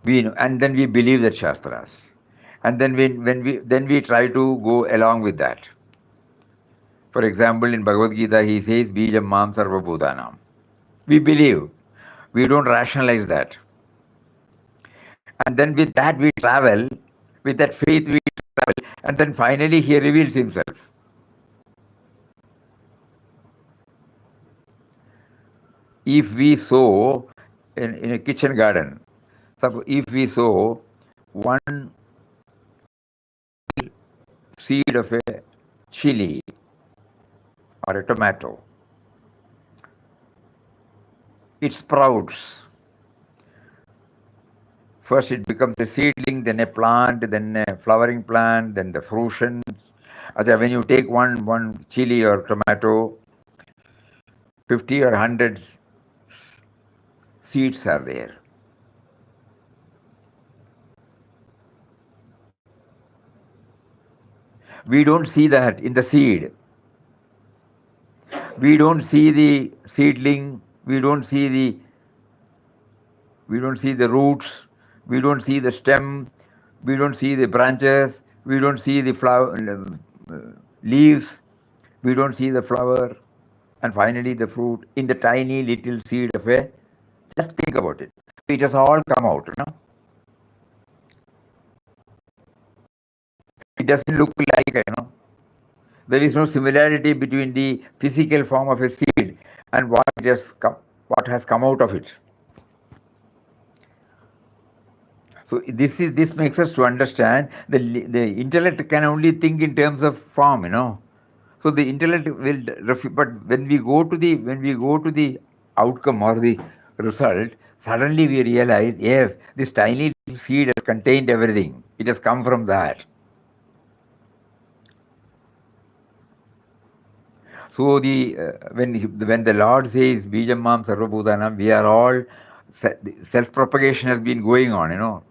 Speaker 1: And then we believe the Shastras. And then when we try to go along with that. For example, in Bhagavad Gita, he says, Bijam Mam Sarva Bhutanam. We believe. We don't rationalize that. And then with that we travel, with that faith we travel, and then finally he reveals himself. If we sow in a kitchen garden, if we sow one seed of a chili or a tomato, it sprouts. First it becomes a seedling, then a plant, then a flowering plant, then the fruition. When you take one chili or tomato, 50 or 100 seeds are there. We don't see that in the seed. We don't see the seedling, we don't see the roots, we don't see the stem, we don't see the branches, we don't see the leaves, we don't see the flower, and finally the fruit in the tiny little seed of a. Just think about it. It has all come out, It doesn't look like, there is no similarity between the physical form of a seed and what has come out of it. So this makes us to understand the intellect can only think in terms of form, So the intellect will but when we go to the outcome or the result, suddenly we realize, yes, this tiny little seed has contained everything. It has come from that. So when the Lord says Bijam Mam Sarvabhutanam, we are all self-propagation has been going on,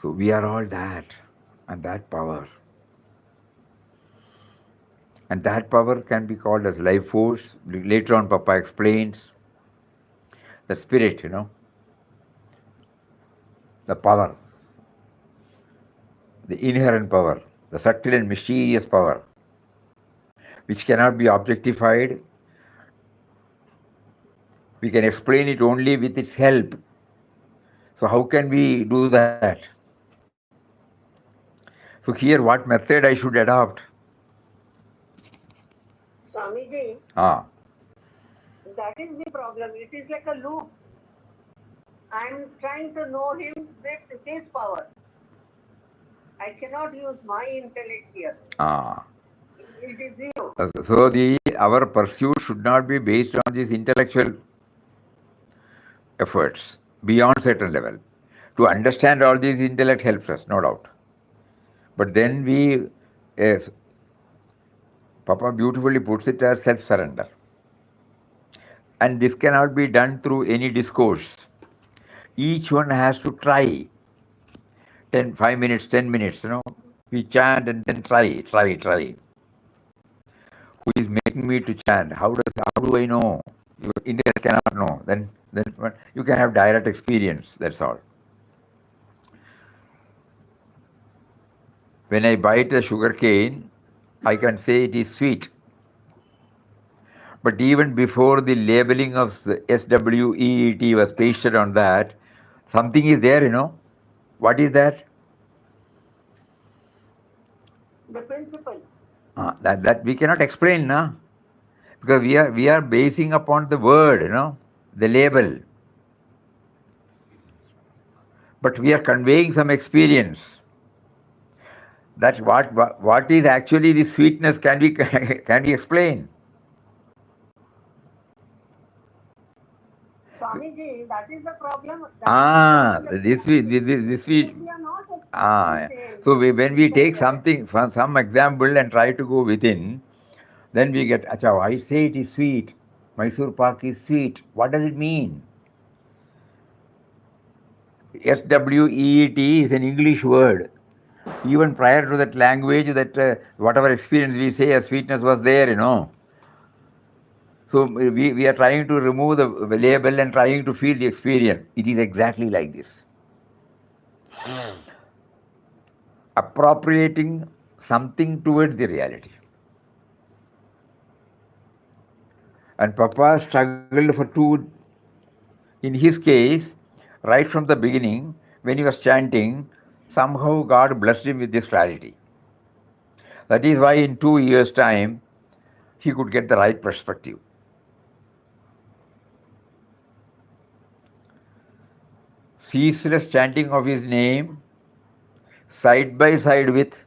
Speaker 1: So we are all that, and that power. And that power can be called as life force. Later on, Papa explains the spirit, the power, the inherent power, the subtle and mysterious power, which cannot be objectified. We can explain it only with its help. So how can we do that? So here, what method I should adopt?
Speaker 5: Swamiji,
Speaker 1: Ah,
Speaker 5: that is the problem. It is like a loop. I am trying to know him with his power. I cannot use my intellect here. It is zero.
Speaker 1: So our pursuit should not be based on these intellectual efforts beyond certain level. To understand all these, intellect helps us, no doubt. But then yes, Papa beautifully puts it as self-surrender. And this cannot be done through any discourse. Each one has to try 5 minutes, 10 minutes, We chant and then try. Who is making me to chant? How do I know? Your intellect cannot know. Then you can have direct experience, that's all. When I bite a sugar cane, I can say it is sweet. But even before the labeling of the SWEET was pasted on that, something is there, What is that?
Speaker 5: The principle.
Speaker 1: That we cannot explain, no? Because we are basing upon the word, the label. But we are conveying some experience. That's what is actually the sweetness can be explained.
Speaker 5: Swamiji, that is the problem.
Speaker 1: This we so when we take something from some example and try to go within, then we get, acha, I say it is sweet. Mysore Pak is sweet. What does it mean? SWEET is an English word. Even prior to that language, that whatever experience we say as sweetness was there, So we are trying to remove the label and trying to feel the experience. It is exactly like this. Appropriating something towards the reality. And Papa struggled in his case, right from the beginning, when he was chanting, somehow God blessed him with this clarity. That is why in 2 years' time, he could get the right perspective. Ceaseless chanting of his name, side by side with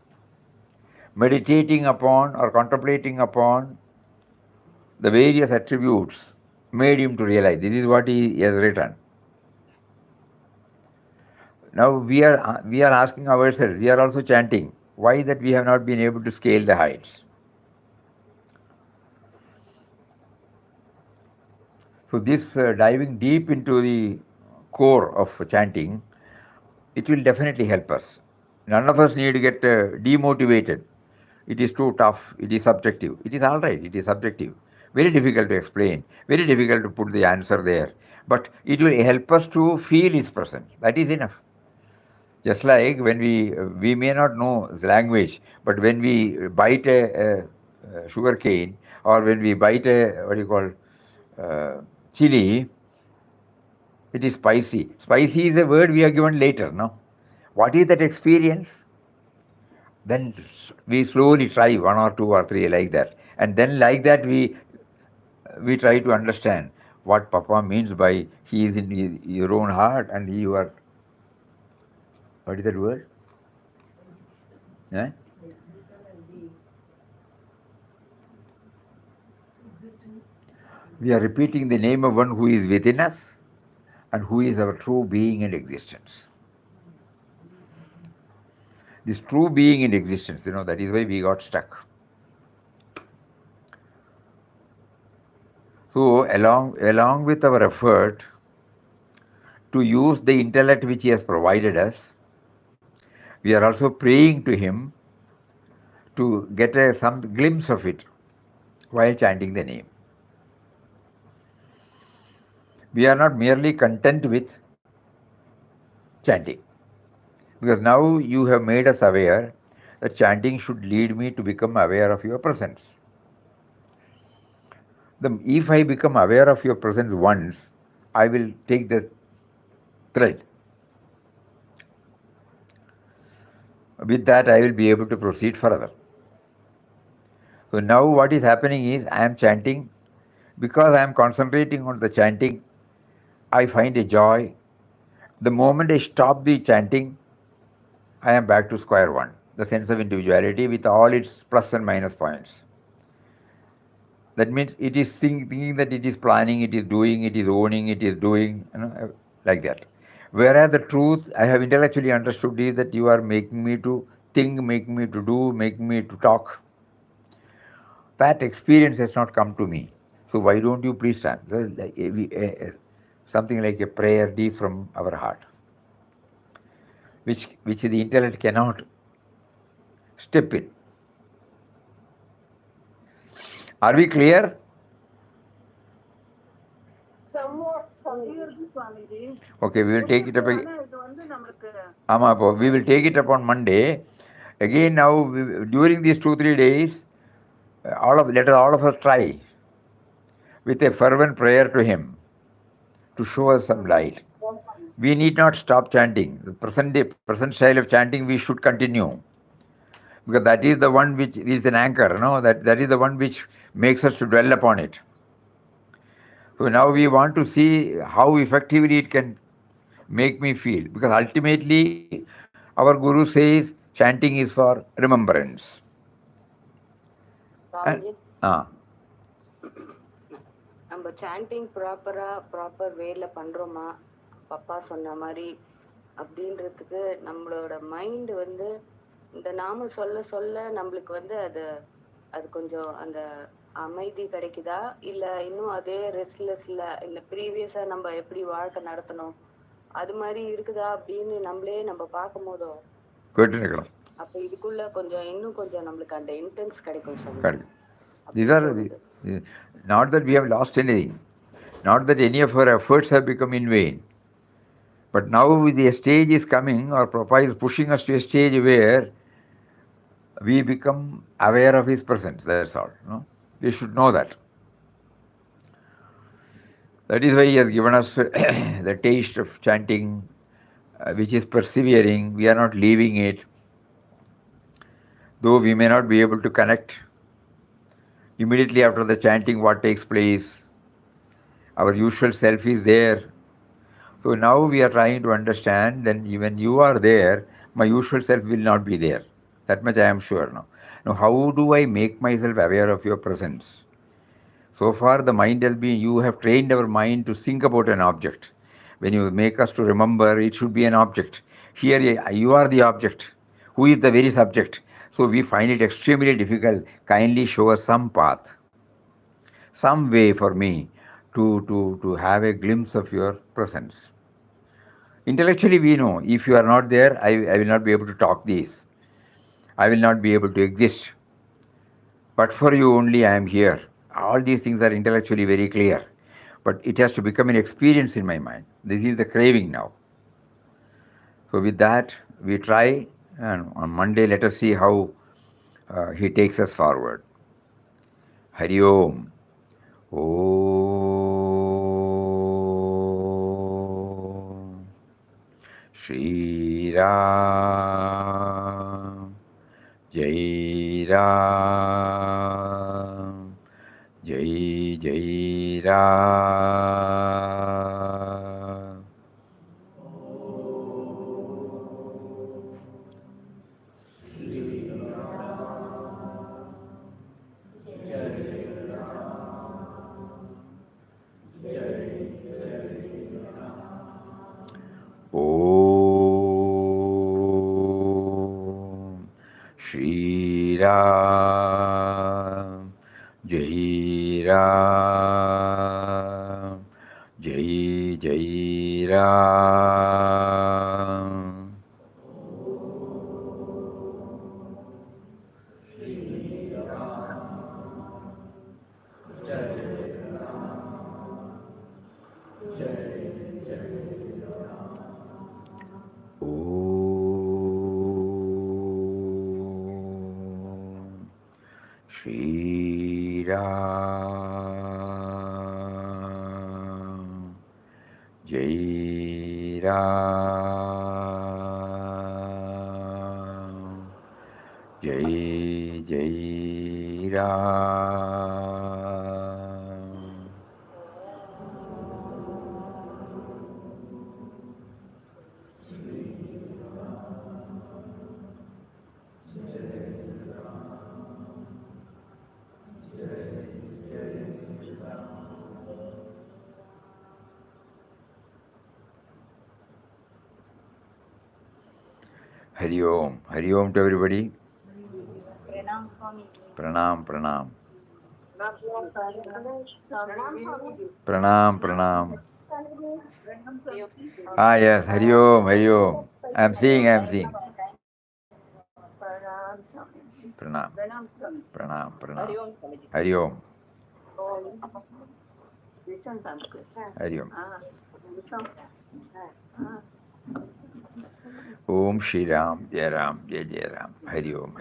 Speaker 1: meditating upon or contemplating upon the various attributes, made him to realize this is what he has written. Now we are asking ourselves, we are also chanting, why that we have not been able to scale the heights? So this diving deep into the core of chanting, it will definitely help us. None of us need to get demotivated. It is too tough, it is subjective. It is all right, it is subjective. Very difficult to explain, very difficult to put the answer there. But it will help us to feel his presence. That is enough. Just like when we may not know the language, but when we bite a sugar cane, or when we bite chili, it is spicy. Spicy is a word we are given later, no? What is that experience? Then we slowly try 1 or 2 or 3 like that. And then like that we try to understand what Papa means by he is in your own heart and you are What is that word? Eh? We are repeating the name of one who is within us and who is our true being and existence. This true being and existence, that is why we got stuck. So, along with our effort to use the intellect which He has provided us, we are also praying to Him to get some glimpse of it while chanting the name. We are not merely content with chanting, because now you have made us aware that chanting should lead me to become aware of your presence. If I become aware of your presence once, I will take the thread. With that, I will be able to proceed further. So now what is happening is I am chanting. Because I am concentrating on the chanting, I find a joy. The moment I stop the chanting, I am back to square one, the sense of individuality with all its plus and minus points. That means it is thinking that it is planning, it is doing, it is owning, it is doing, like that. Whereas the truth I have intellectually understood is that you are making me to think, making me to do, making me to talk. That experience has not come to me. So why don't you please stand? Something like a prayer deep from our heart, which the intellect cannot step in. Are we clear?
Speaker 5: Somewhat,
Speaker 8: Swamiji.
Speaker 1: Okay, we will take it up again.
Speaker 8: இது வந்து நமக்கு
Speaker 1: We will take it up on Monday. Again now, during these 2-3 days, let all of us try with a fervent prayer to Him to show us some light. We need not stop chanting. The present style of chanting we should continue, because that is the one which is an anchor, that is the one which makes us to dwell upon it. So now we want to see how effectively it can make me feel, because ultimately our Guru says chanting is for remembrance.
Speaker 4: நம்ம sanding proper வேல பண்றோமா பப்பா சொன்ன மாதிரி அப்படின்றதுக்கு நம்மளோட mind வந்து இந்த நாம சொல்ல நம்மளுக்கு வந்து அது கொஞ்சம் அந்த அமைதி கிடைக்குதா இல்ல இன்னும் அதே ரெஸ்ட்லெஸ்ல இந்த ப்ரீவியஸா நம்ம எப்படி வாழ்க்கை நடத்தணும் அது மாதிரி இருக்குதா அப்படின்னு நம்ம பார்க்கும் போதோ அப்ப இதுக்குள்ள இன்னும் கொஞ்சம் நம்மளுக்கு அந்த இன்டென்ஸ் கிடைக்கும்.
Speaker 1: These are not that we have lost anything, not that any of our efforts have become in vain, but now the stage is coming, or Prabhupada is pushing us to a stage where we become aware of His presence. That's all. We should know that. That is why He has given us the taste of chanting, which is persevering. We are not leaving it. Though we may not be able to connect immediately after the chanting what takes place, our usual self is there. So now we are trying to understand that when you are there, my usual self will not be there. That much I am sure now. Now, how do I make myself aware of your presence? So far the mind has been, you have trained our mind to think about an object. When you make us to remember, it should be an object. Here you are the object. Who is the very subject? So we find it extremely difficult. Kindly show us some path, some way for me to have a glimpse of your presence. Intellectually we know, if you are not there, I will not be able to talk these. I will not be able to exist. But for you only I am here. All these things are intellectually very clear. But it has to become an experience in my mind. This is the craving now. So with that, we try, and on Monday let us see how he takes us forward. Hari Om. Om. Shri Ram. Jai Ram. Jai Jai Ram. Shri Ram, Jai Ram, Jai Jai Ram. Om Shri Ram, Jai Ram, Jai Jai Ram. Hari Om to everybody. Pranam, pranam. Pranam. Ah, yes, Hari Om. I'm seeing. Pranam. Hari Om. Hari Om. Om Shri Ram, Jai Ram, Jai Jai Ram. Hari Om.